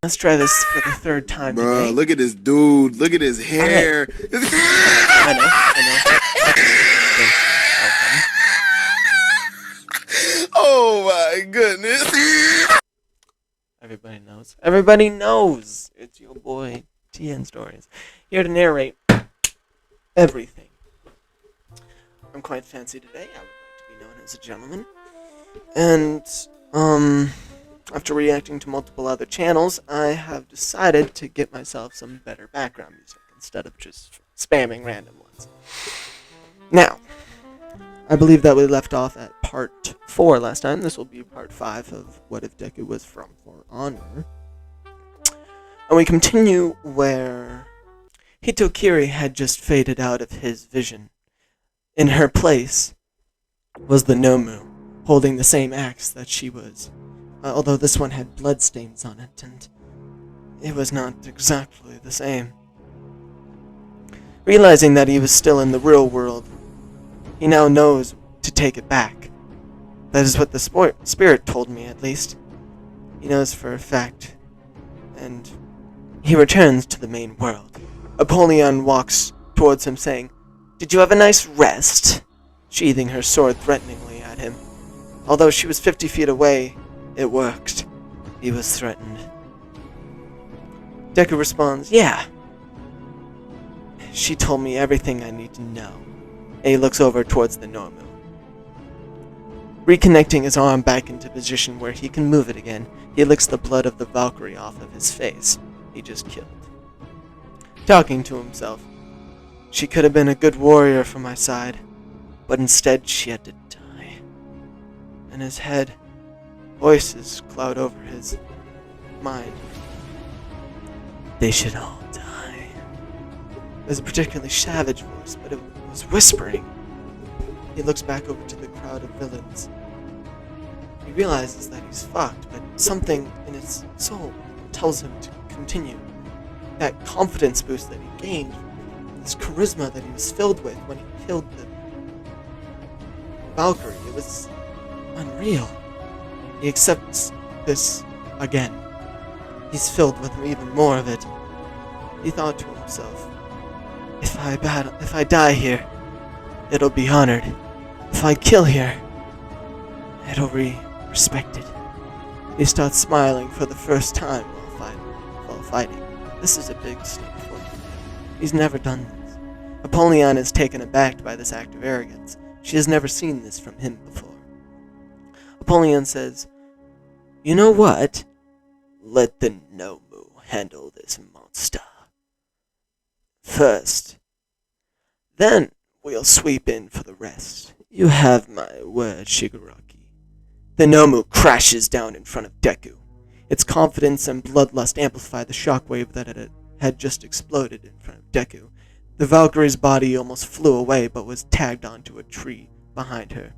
Let's try this for the third time Bruh, today. look at this dude. Look at his hair. I know. Oh my goodness. Everybody knows. Everybody knows. It's your boy, TN Stories, here to narrate everything. I'm quite fancy today. I would like to be known as a gentleman. And, after reacting to multiple other channels, I have decided to get myself some better background music instead of just spamming random ones. Now, I believe that we left off at part 4 last time. This will be part 5 of What If Deku was from For Honor. And we continue where Hitokiri had just faded out of his vision. In her place was the Nomu, holding the same axe that she was. Although this one had bloodstains on it, and it was not exactly the same. Realizing that he was still in the real world, he now knows to take it back. That is what the spirit told me, at least. He knows for a fact. And he returns to the main world. Apollyon walks towards him, saying, "Did you have a nice rest?" sheathing her sword threateningly at him. Although she was 50 feet away, it worked. He was threatened. Deku responds, "Yeah. She told me everything I need to know." And he looks over towards the Nomu. Reconnecting his arm back into position where he can move it again, he licks the blood of the Valkyrie off of his face he just killed. Talking to himself, "She could have been a good warrior for my side, but instead she had to die." In his head, voices cloud over his mind. "They should all die." It was a particularly savage voice, but it was whispering. He looks back over to the crowd of villains. He realizes that he's fucked, but something in his soul tells him to continue. That confidence boost that he gained, this charisma that he was filled with when he killed the Valkyrie, it was unreal. He accepts this again. He's filled with even more of it. He thought to himself, if I die here, it'll be honored. If I kill here, it'll be respected. He starts smiling for the first time while fighting. This is a big step for him. He's never done this. Apollyon is taken aback by this act of arrogance. She has never seen this from him before. Apollyon says, "You know what? Let the Nomu handle this monster first. Then we'll sweep in for the rest. You have my word, Shigaraki." The Nomu crashes down in front of Deku. Its confidence and bloodlust amplify the shockwave that it had just exploded in front of Deku. The Valkyrie's body almost flew away, but was tagged onto a tree behind her.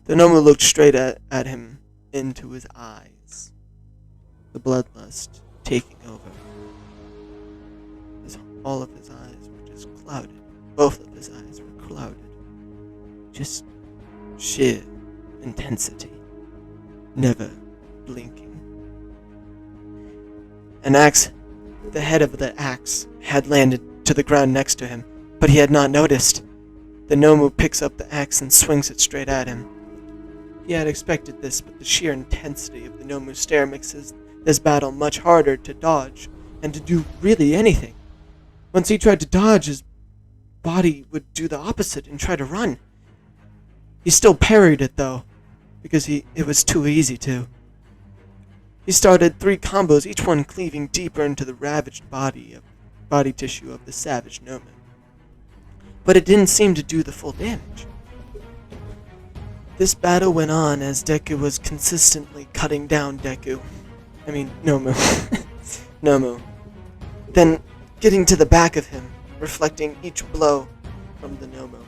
The Nomu looked straight at him into his eyes, the bloodlust taking over. All of his eyes were just clouded. Both of his eyes were clouded. Just sheer intensity. Never blinking. An axe, the head of the axe, had landed to the ground next to him, but he had not noticed. The Nomu picks up the axe and swings it straight at him. He had expected this, but the sheer intensity of the Nomu's stare makes this battle much harder to dodge, and to do really anything. Once he tried to dodge, his body would do the opposite and try to run. He still parried it, though, because it was too easy to. He started 3 combos, each one cleaving deeper into the ravaged body tissue of the savage Nomu. But it didn't seem to do the full damage. This battle went on as Deku was consistently cutting down Nomu. Nomu. Then getting to the back of him, reflecting each blow from the Nomu.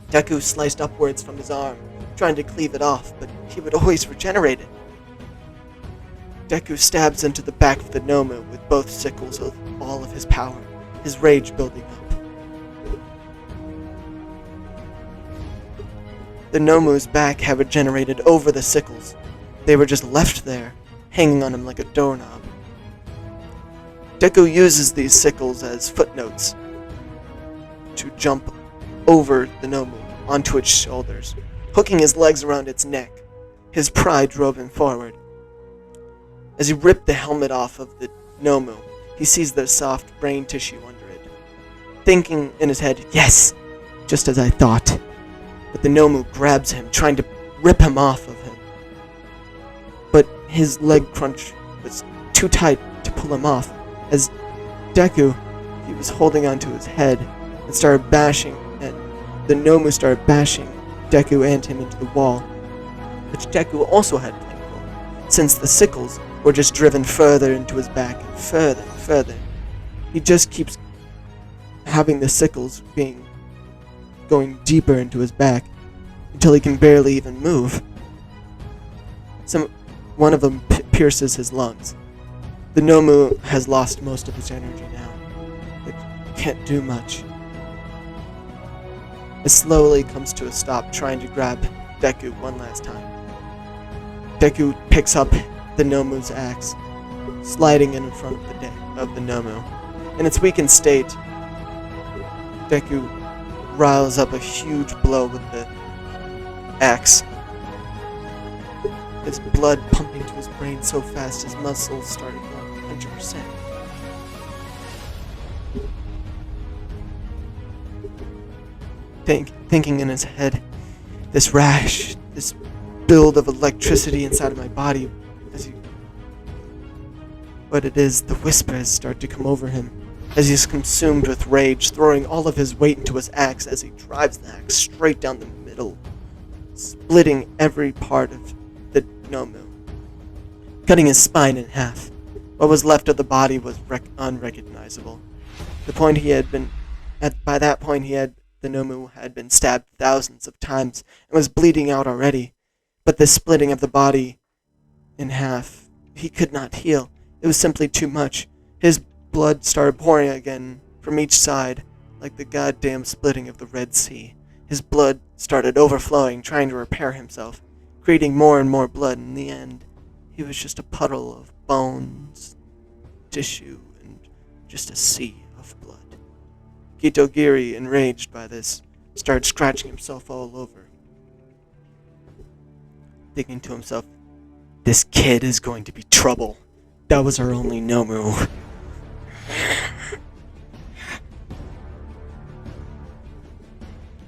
Deku sliced upwards from his arm, trying to cleave it off, but he would always regenerate it. Deku stabs into the back of the Nomu with both sickles of all of his power, his rage building up. The Nomu's back had regenerated over the sickles. They were just left there, hanging on him like a doorknob. Deku uses these sickles as footnotes to jump over the Nomu onto its shoulders, hooking his legs around its neck. His pride drove him forward. As he ripped the helmet off of the Nomu, he sees the soft brain tissue under it, thinking in his head, "Yes, just as I thought." But the Nomu grabs him, trying to rip him off of him. But his leg crunch was too tight to pull him off, as Deku, he was holding onto his head and started bashing, and the Nomu started bashing Deku and him into the wall, which Deku also had painful, since the sickles were just driven further into his back and further and further. He just keeps having the sickles going deeper into his back until he can barely even move. One of them pierces his lungs. The Nomu has lost most of his energy now. It can't do much. It slowly comes to a stop, trying to grab Deku one last time. Deku picks up the Nomu's axe, sliding in front of the Nomu. In its weakened state, Deku riles up a huge blow with the axe. His blood pumping to his brain so fast his muscles started going 100%. Thinking in his head, this rash, this build of electricity inside of my body, but it is the whispers start to come over him as he's consumed with rage, throwing all of his weight into his axe as he drives the axe straight down the middle, splitting every part of the Nomu, cutting his spine in half. What was left of the body was unrecognizable. By that point, the Nomu had been stabbed thousands of times and was bleeding out already. But the splitting of the body in half, he could not heal. It was simply too much. His blood started pouring again from each side, like the goddamn splitting of the Red Sea. His blood started overflowing, trying to repair himself, creating more and more blood. In the end, he was just a puddle of bones, tissue, and just a sea of blood. Kitogiri, enraged by this, started scratching himself all over, thinking to himself, "This kid is going to be trouble. That was our only Nomu."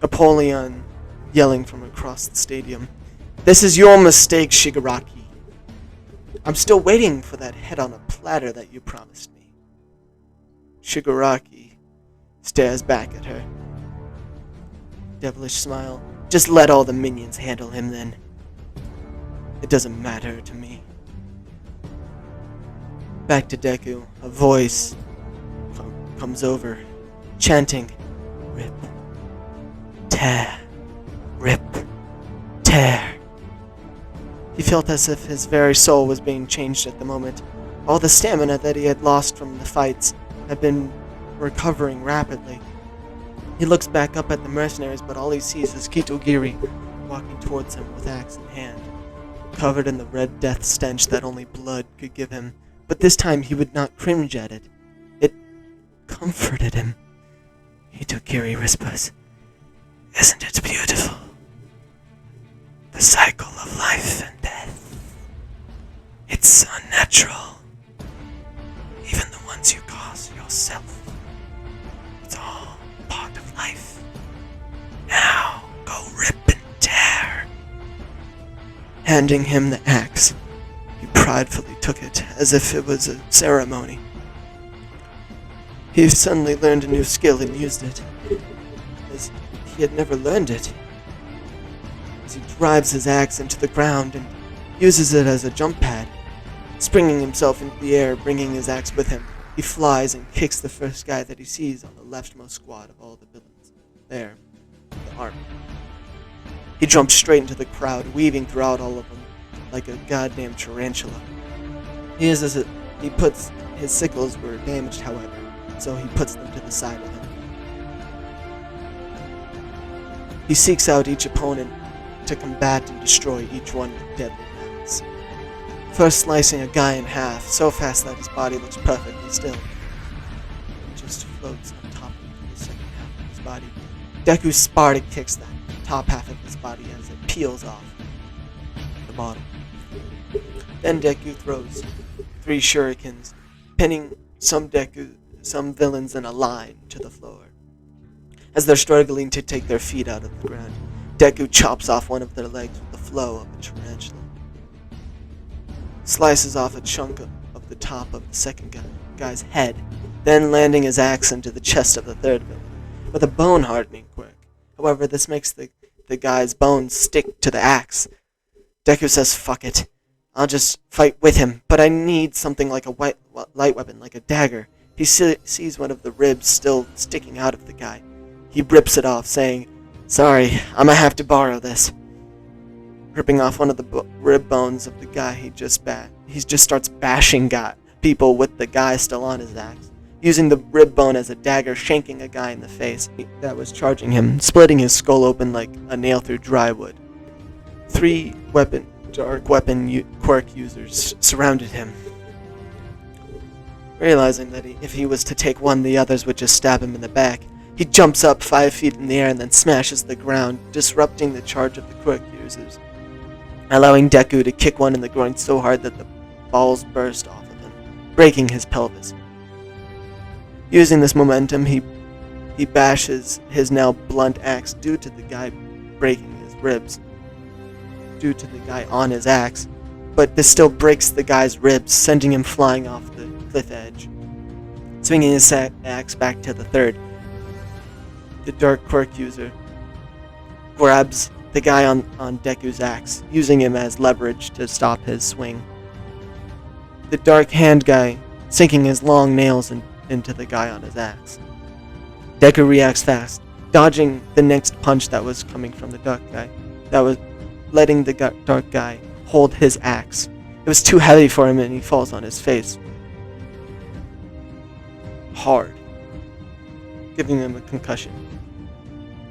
Apollyon yelling from across the stadium, "This is your mistake, Shigaraki. I'm still waiting for that head on a platter that you promised me." Shigaraki stares back at her. Devilish smile. "Just let all the minions handle him then. It doesn't matter to me." Back to Deku, a voice comes over, chanting, "Rip, tear, rip, tear." He felt as if his very soul was being changed at the moment. All the stamina that he had lost from the fights had been recovering rapidly. He looks back up at the mercenaries, but all he sees is Kitogiri walking towards him with axe in hand, covered in the red death stench that only blood could give him. But this time he would not cringe at it. It comforted him. Kitogiri whispers, "Isn't it beautiful? The cycle of life and death. It's unnatural. Even the ones you cause yourself. It's all part of life. Now, go rip and tear." Handing him the axe, he pridefully took it as if it was a ceremony. He suddenly learned a new skill and used it, as he had never learned it. As he drives his axe into the ground and uses it as a jump pad, springing himself into the air, bringing his axe with him, he flies and kicks the first guy that he sees on the leftmost squad of all the villains. There, the army. He jumps straight into the crowd, weaving throughout all of them like a goddamn tarantula. His sickles were damaged, however, so he puts them to the side of him. He seeks out each opponent, to combat and destroy each one with deadly rounds. First slicing a guy in half, so fast that his body looks perfectly still. It just floats on top of the second half of his body. Deku Sparta kicks that top half of his body as it peels off the bottom. Then Deku throws 3 shurikens, pinning some villains in a line to the floor. As they're struggling to take their feet out of the ground, Deku chops off one of their legs with the flow of a tarantula. Slices off a chunk of the top of the second guy's head, then landing his axe into the chest of the third villain, with a bone hardening quirk. However, this makes the guy's bones stick to the axe. Deku says, "Fuck it. I'll just fight with him, but I need something like a light weapon, like a dagger." He sees one of the ribs still sticking out of the guy. He rips it off, saying, "Sorry, I'm gonna have to borrow this." Ripping off one of the rib bones of the guy he just starts bashing people with the guy still on his axe, using the rib bone as a dagger, shanking a guy in the face that was charging him, splitting his skull open like a nail through dry wood. 3 dark weapon quirk users surrounded him. Realizing that if he was to take one, the others would just stab him in the back, he jumps up 5 feet in the air and then smashes the ground, disrupting the charge of the quirk users, allowing Deku to kick one in the groin so hard that the balls burst off of him, breaking his pelvis. Using this momentum, he bashes his now blunt axe due to the guy breaking his ribs, due to the guy on his axe, but this still breaks the guy's ribs, sending him flying off the cliff edge. Swinging his axe back to the third, the dark quirk user grabs the guy on Deku's axe, using him as leverage to stop his swing. The dark hand guy sinking his long nails into the guy on his axe. Deku reacts fast, dodging the next punch that was coming from the dark guy, that was letting the dark guy hold his axe. It was too heavy for him and he falls on his face hard, giving him a concussion.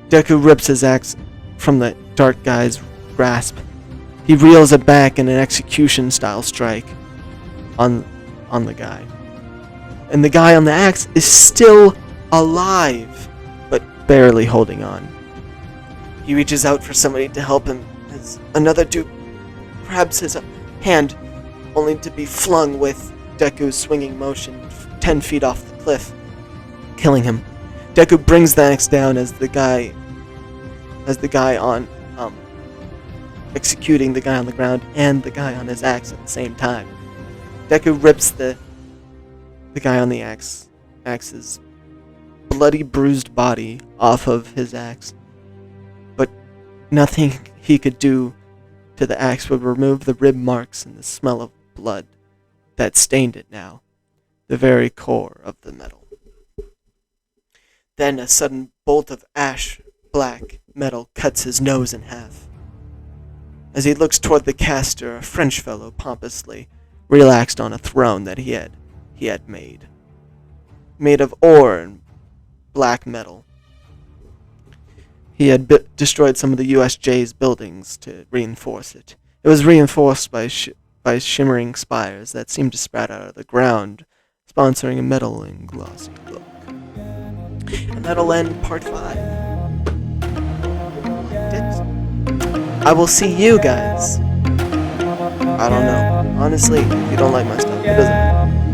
Deku rips his axe from the dark guy's grasp. He reels it back in an execution-style strike on the guy. And the guy on the axe is still alive, but barely holding on. He reaches out for somebody to help him as another dude grabs his hand, only to be flung with Deku's swinging motion 10 feet off the cliff, killing him. Deku brings the axe down as the guy on executing the guy on the ground and the guy on his axe at the same time. Deku rips the guy on the axe's bloody, bruised body off of his axe, but nothing he could do to the axe would remove the rib marks and the smell of blood that stained it now, the very core of the metal. Then a sudden bolt of ash-black metal cuts his nose in half. As he looks toward the caster, a French fellow pompously relaxed on a throne that he had made of ore and black metal. He had destroyed some of the USJ's buildings to reinforce it. It was reinforced by shimmering spires that seemed to sprout out of the ground, sponsoring a metal and glossy look. And that'll end part 5. I will see you guys. I don't know. Honestly, if you don't like my stuff, it doesn't matter.